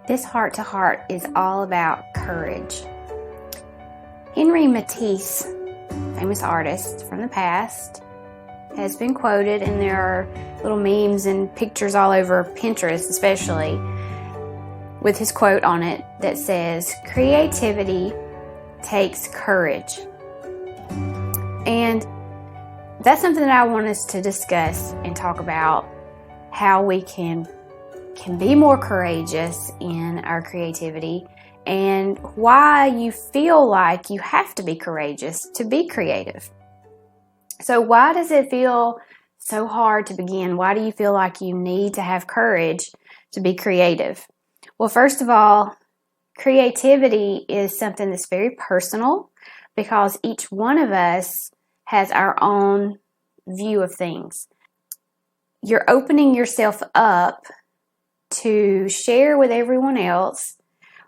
This heart-to-heart is all about courage. Henry Matisse, famous artist from the past, has been quoted, and there are little memes and pictures all over Pinterest especially, with his quote on it that says, "Creativity takes courage." And that's something that I want us to discuss and talk about, how we can be more courageous in our creativity and why you feel like you have to be courageous to be creative. So why does it feel so hard to begin? Why do you feel like you need to have courage to be creative? Well, first of all, creativity is something that's very personal because each one of us has our own view of things. You're opening yourself up to share with everyone else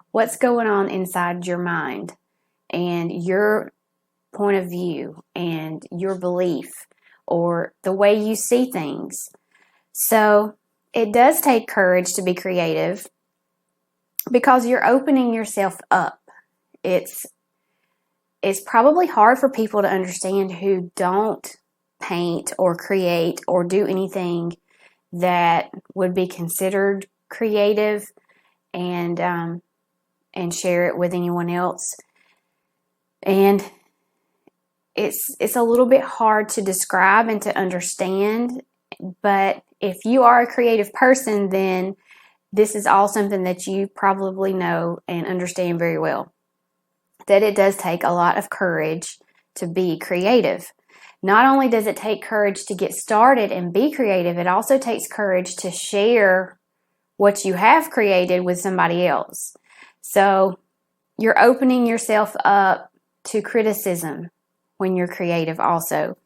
what's going on inside your mind and your point of view and your belief or the way you see things. So it does take courage to be creative because you're opening yourself up. It's probably hard for people to understand who don't paint or create or do anything that would be considered creative and share it with anyone else. And it's a little bit hard to describe and to understand, but if you are a creative person, then this is all something that you probably know and understand very well, that it does take a lot of courage to be creative. Not only does it take courage to get started and be creative, it also takes courage to share what you have created with somebody else. So you're opening yourself up to criticism when you're creative also.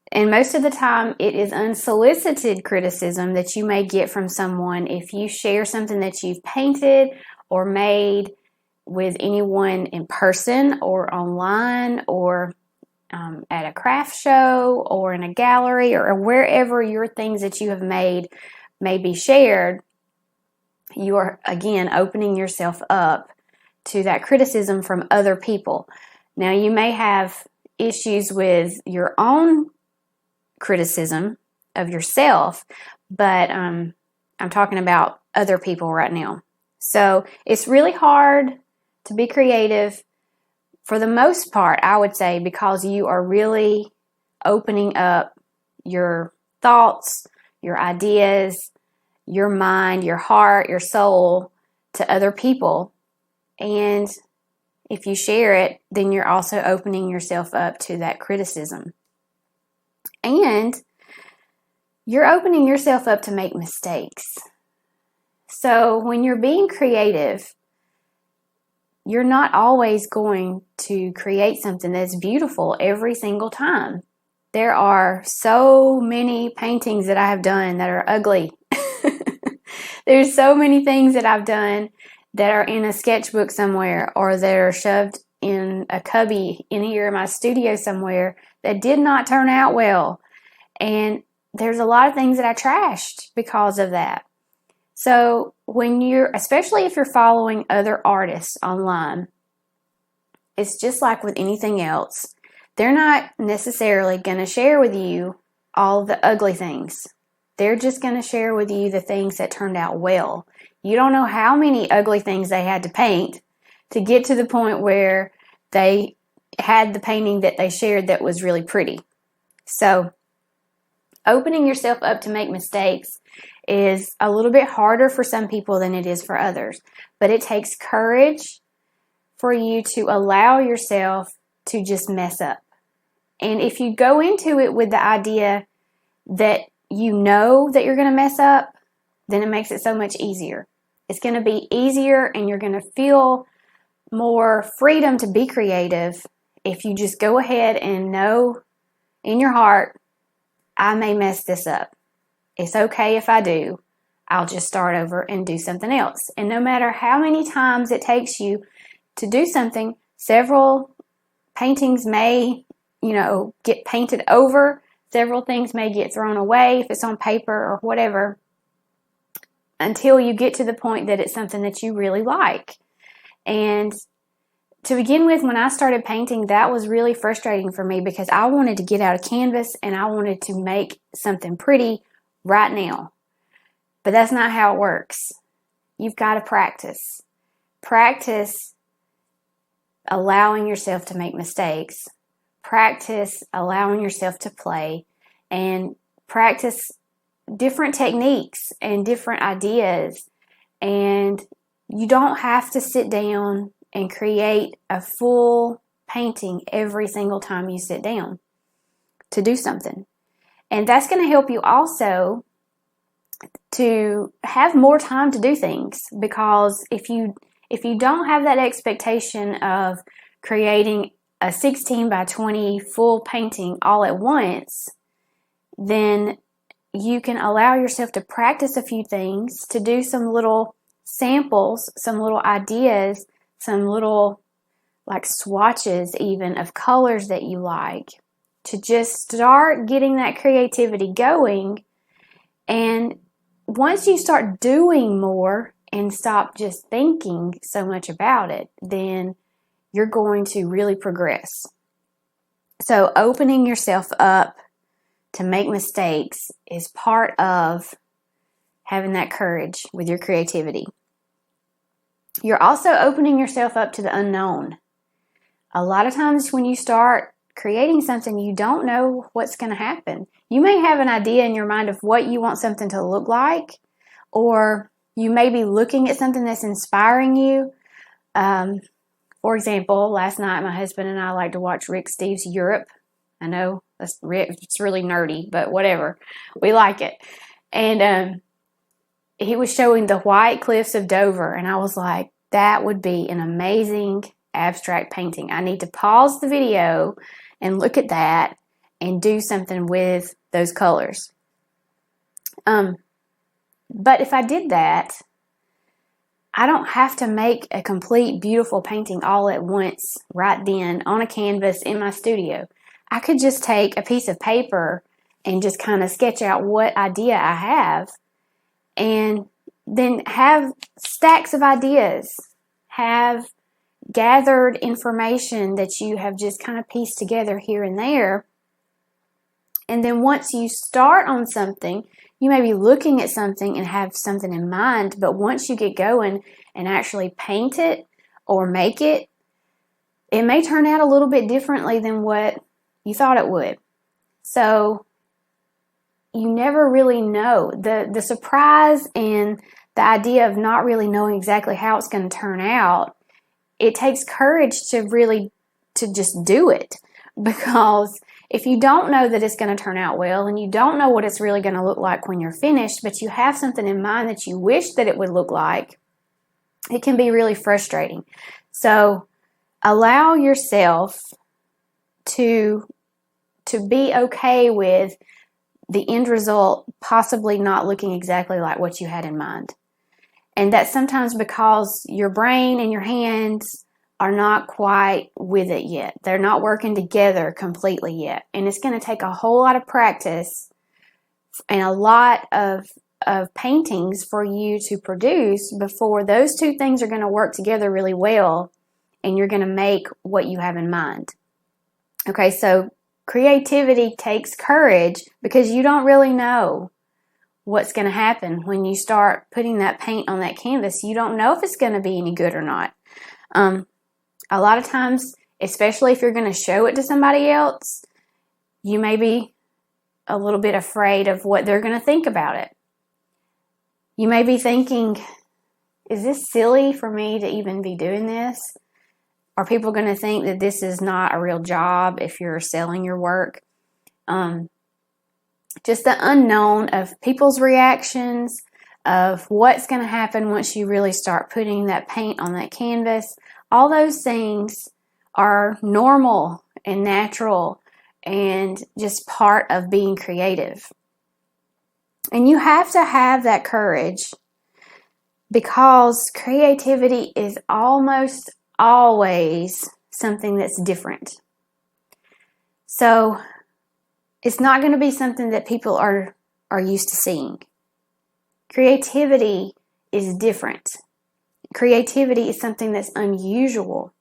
And most of the time, it is unsolicited criticism that you may get from someone if you share something that you've painted or made with anyone in person or online or at a craft show or in a gallery or wherever your things that you have made may be shared. You are, again, opening yourself up to that criticism from other people. Now, you may have issues with your own criticism of yourself, but I'm talking about other people right now. So it's really hard to be creative for the most part, I would say, because you are really opening up your thoughts, your ideas, your mind, your heart, your soul to other people. And if you share it, then you're also opening yourself up to that criticism. And you're opening yourself up to make mistakes. So when you're being creative, you're not always going to create something that's beautiful every single time. There are so many paintings that I have done that are ugly. There's so many things that I've done that are in a sketchbook somewhere or that are shoved in a cubby in here in my studio somewhere that did not turn out well. And there's a lot of things that I trashed because of that. So especially if you're following other artists online, it's just like with anything else. They're not necessarily going to share with you all the ugly things. They're just going to share with you the things that turned out well. You don't know how many ugly things they had to paint to get to the point where they had the painting that they shared that was really pretty. So opening yourself up to make mistakes is a little bit harder for some people than it is for others. But it takes courage for you to allow yourself to just mess up. And if you go into it with the idea that you know that you're going to mess up, then it makes it so much easier. It's going to be easier and you're going to feel more freedom to be creative if you just go ahead and know in your heart, I may mess this up. It's okay if I do. I'll just start over and do something else. And no matter how many times it takes you to do something, several paintings may, get painted over. Several things may get thrown away if it's on paper or whatever. until you get to the point that it's something that you really like. And to begin with, when I started painting, that was really frustrating for me because I wanted to get out of canvas and I wanted to make something pretty right now. But that's not how it works. You've got to practice. Practice allowing yourself to make mistakes. Practice allowing yourself to play, and practice different techniques and different ideas. And you don't have to sit down and create a full painting every single time you sit down to do something. And that's going to help you also to have more time to do things, because if you don't have that expectation of creating a 16 by 20 full painting all at once, then you can allow yourself to practice a few things, to do some little samples, some little ideas, some little like swatches even of colors that you like, to just start getting that creativity going. And once you start doing more and stop just thinking so much about it, then you're going to really progress. So opening yourself up to make mistakes is part of having that courage with your creativity. You're also opening yourself up to the unknown. A lot of times when you start creating something, you don't know what's going to happen. You may have an idea in your mind of what you want something to look like, or you may be looking at something that's inspiring you. For example, last night my husband and I like to watch Rick Steves' Europe. I know it's really nerdy, but whatever. We like it. And he was showing the white cliffs of Dover, and I was like, that would be an amazing abstract painting. I need to pause the video and look at that and do something with those colors. But if I did that, I don't have to make a complete beautiful painting all at once right then on a canvas in my studio. I could just take a piece of paper and just kind of sketch out what idea I have, and then have stacks of ideas, have gathered information that you have just kind of pieced together here and there. And then once you start on something, you may be looking at something and have something in mind, but once you get going and actually paint it or make it, it may turn out a little bit differently than what you thought it would. So you never really know. The surprise and the idea of not really knowing exactly how it's going to turn out, it takes courage to just do it. Because if you don't know that it's going to turn out well, and you don't know what it's really going to look like when you're finished, but you have something in mind that you wish that it would look like, it can be really frustrating. So allow yourself to be okay with the end result possibly not looking exactly like what you had in mind. And that's sometimes because your brain and your hands are not quite with it yet. They're not working together completely yet. And it's going to take a whole lot of practice and a lot of paintings for you to produce before those two things are going to work together really well and you're going to make what you have in mind. Okay, so creativity takes courage because you don't really know what's going to happen when you start putting that paint on that canvas. You don't know if it's going to be any good or not. A lot of times, especially if you're going to show it to somebody else, you may be a little bit afraid of what they're going to think about it. You may be thinking, is this silly for me to even be doing this? Are people going to think that this is not a real job if you're selling your work? Just the unknown of people's reactions, of what's going to happen once you really start putting that paint on that canvas. All those things are normal and natural and just part of being creative. And you have to have that courage because creativity is almost always something that's different. So it's not going to be something that people are used to seeing. Creativity is different. Creativity is something that's unusual.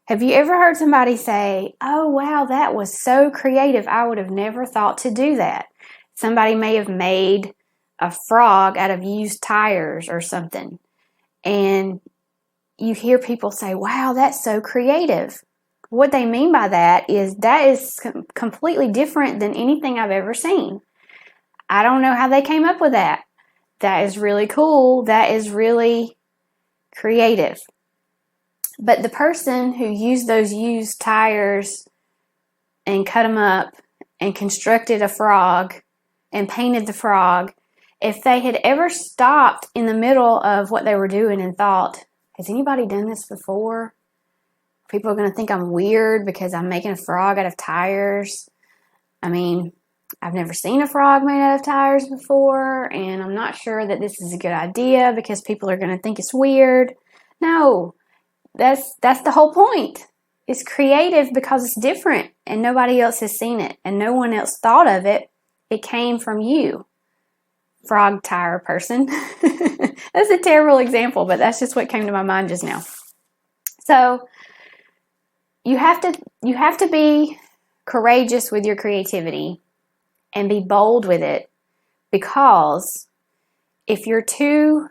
Have you ever heard somebody say, "Oh, wow, that was so creative. I would have never thought to do that." Somebody may have made a frog out of used tires or something. And you hear people say, "Wow, that's so creative." What they mean by that is completely different than anything I've ever seen. I don't know how they came up with that. That is really cool. That is really creative. But the person who used those used tires and cut them up and constructed a frog and painted the frog, if they had ever stopped in the middle of what they were doing and thought, "Has anybody done this before? People are going to think I'm weird because I'm making a frog out of tires. I mean, I've never seen a frog made out of tires before, and I'm not sure that this is a good idea because people are going to think it's weird." No, that's the whole point. It's creative because it's different and nobody else has seen it and no one else thought of it. It came from you, frog tire person. That's a terrible example, but that's just what came to my mind just now. So you have to be courageous with your creativity and be bold with it, because if you're too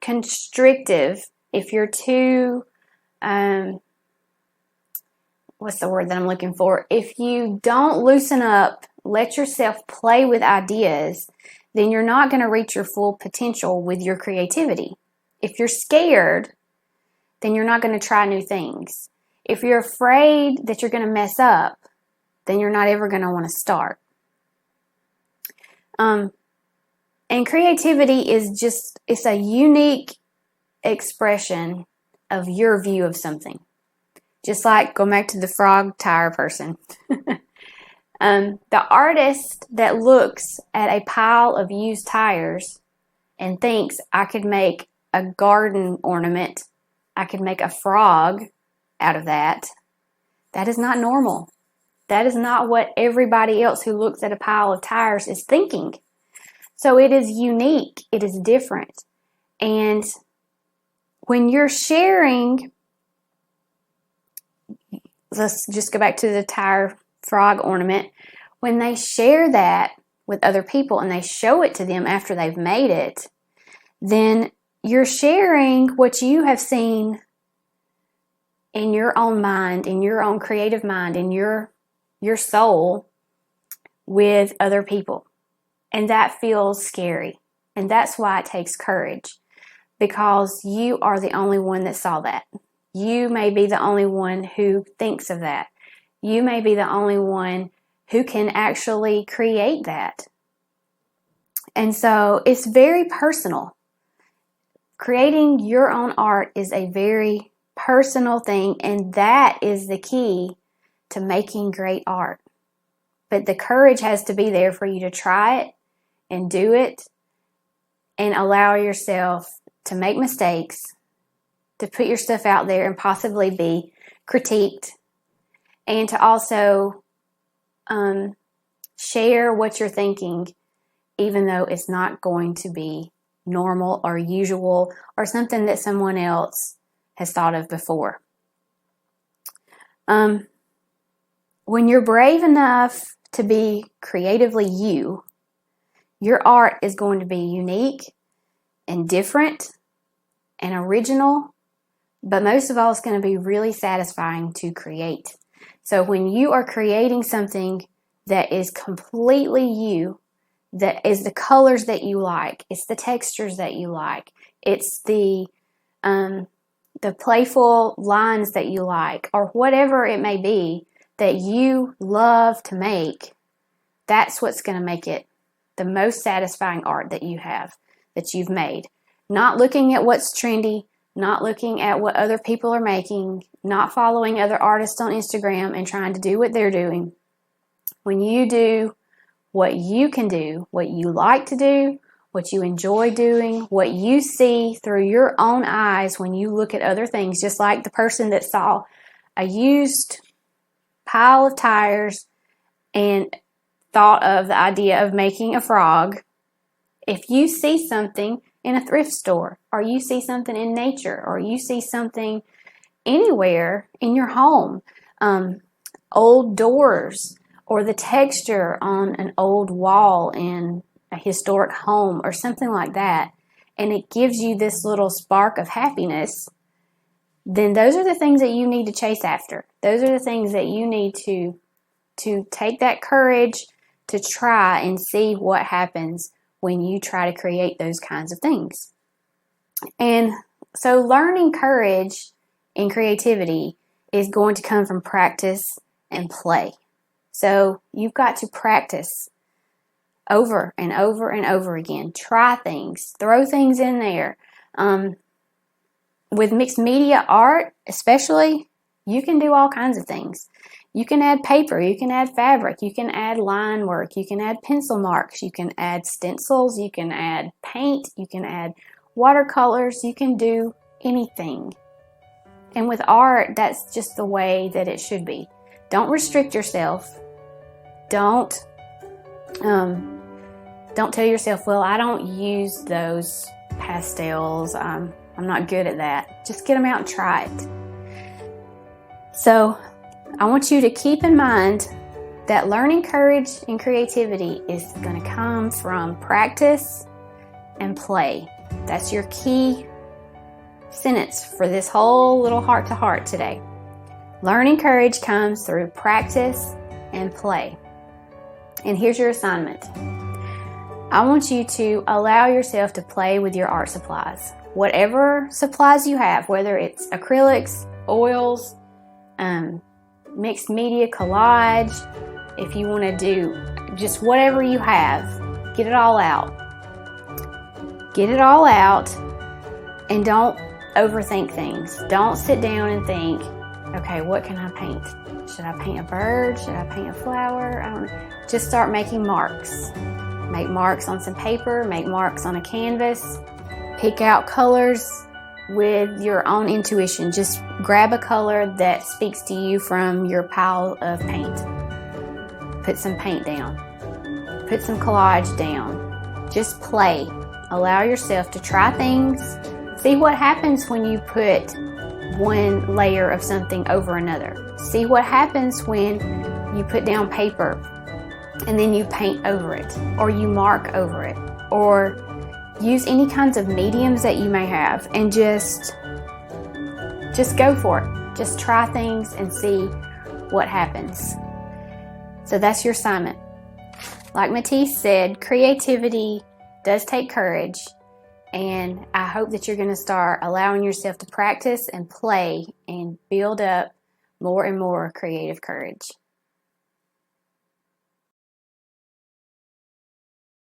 constrictive, if you're too what's the word that I'm looking for? If you don't loosen up, let yourself play with ideas, then you're not going to reach your full potential with your creativity. If you're scared, then you're not going to try new things. If you're afraid that you're going to mess up, then you're not ever going to want to start. And creativity is it's a unique expression of your view of something. Just like, go back to the frog tire person. The artist that looks at a pile of used tires and thinks, "I could make a garden ornament, I could make a frog out of that," that is not normal. That is not what everybody else who looks at a pile of tires is thinking. So it is unique. It is different. And when you're sharing, let's just go back to the tire frog ornament. When they share that with other people and they show it to them after they've made it, then you're sharing what you have seen in your own mind, in your own creative mind, in your soul with other people. And that feels scary. And that's why it takes courage, because you are the only one that saw that. You may be the only one who thinks of that. You may be the only one who can actually create that. And so it's very personal. Creating your own art is a very personal thing, and that is the key to making great art. But the courage has to be there for you to try it and do it and allow yourself to make mistakes, to put your stuff out there and possibly be critiqued, and to also share what you're thinking, even though it's not going to be normal or usual or something that someone else has thought of before. When you're brave enough to be creatively you, your art is going to be unique and different and original, but most of all, it's going to be really satisfying to create. So when you are creating something that is completely you, that is the colors that you like, it's the textures that you like, it's the playful lines that you like, or whatever it may be that you love to make, that's what's going to make it the most satisfying art that you have, that you've made. Not looking at what's trendy, not looking at what other people are making, not following other artists on Instagram and trying to do what they're doing. When you do what you can do, what you like to do, what you enjoy doing, what you see through your own eyes when you look at other things, just like the person that saw a used pile of tires and thought of the idea of making a frog. If you see something in a thrift store, or you see something in nature, or you see something anywhere in your home, old doors, or the texture on an old wall in a historic home or something like that, and it gives you this little spark of happiness, then those are the things that you need to chase after. Those are the things that you need to take that courage to try and see what happens when you try to create those kinds of things. And so learning courage and creativity is going to come from practice and play. So you've got to practice over and over and over again. Try things, throw things in there. With mixed media art, especially, you can do all kinds of things. You can add paper, you can add fabric, you can add line work, you can add pencil marks, you can add stencils, you can add paint, you can add watercolors, you can do anything. And with art, that's just the way that it should be. Don't restrict yourself. Don't tell yourself, well, I don't use those pastels. I'm not good at that. Just get them out and try it. So I want you to keep in mind that learning courage and creativity is going to come from practice and play. That's your key sentence for this whole little heart-to-heart today. Learning courage comes through practice and play. And here's your assignment. I want you to allow yourself to play with your art supplies. Whatever supplies you have, whether it's acrylics, oils, mixed media, collage, if you want to do just whatever you have, get it all out. Get it all out, and don't overthink things. Don't sit down and think, okay, what can I paint? Should I paint a bird? Should I paint a flower? I don't know. Just start making marks. Make marks on some paper, make marks on a canvas. Pick out colors with your own intuition. Just grab a color that speaks to you from your pile of paint. Put some paint down. Put some collage down. Just play. Allow yourself to try things. See what happens when you put one layer of something over another. See what happens when you put down paper and then you paint over it, or you mark over it, or use any kinds of mediums that you may have, and just go for it. Just try things and see what happens. So that's your assignment. Like Matisse said, creativity does take courage, and I hope that you're going to start allowing yourself to practice and play and build up more and more creative courage.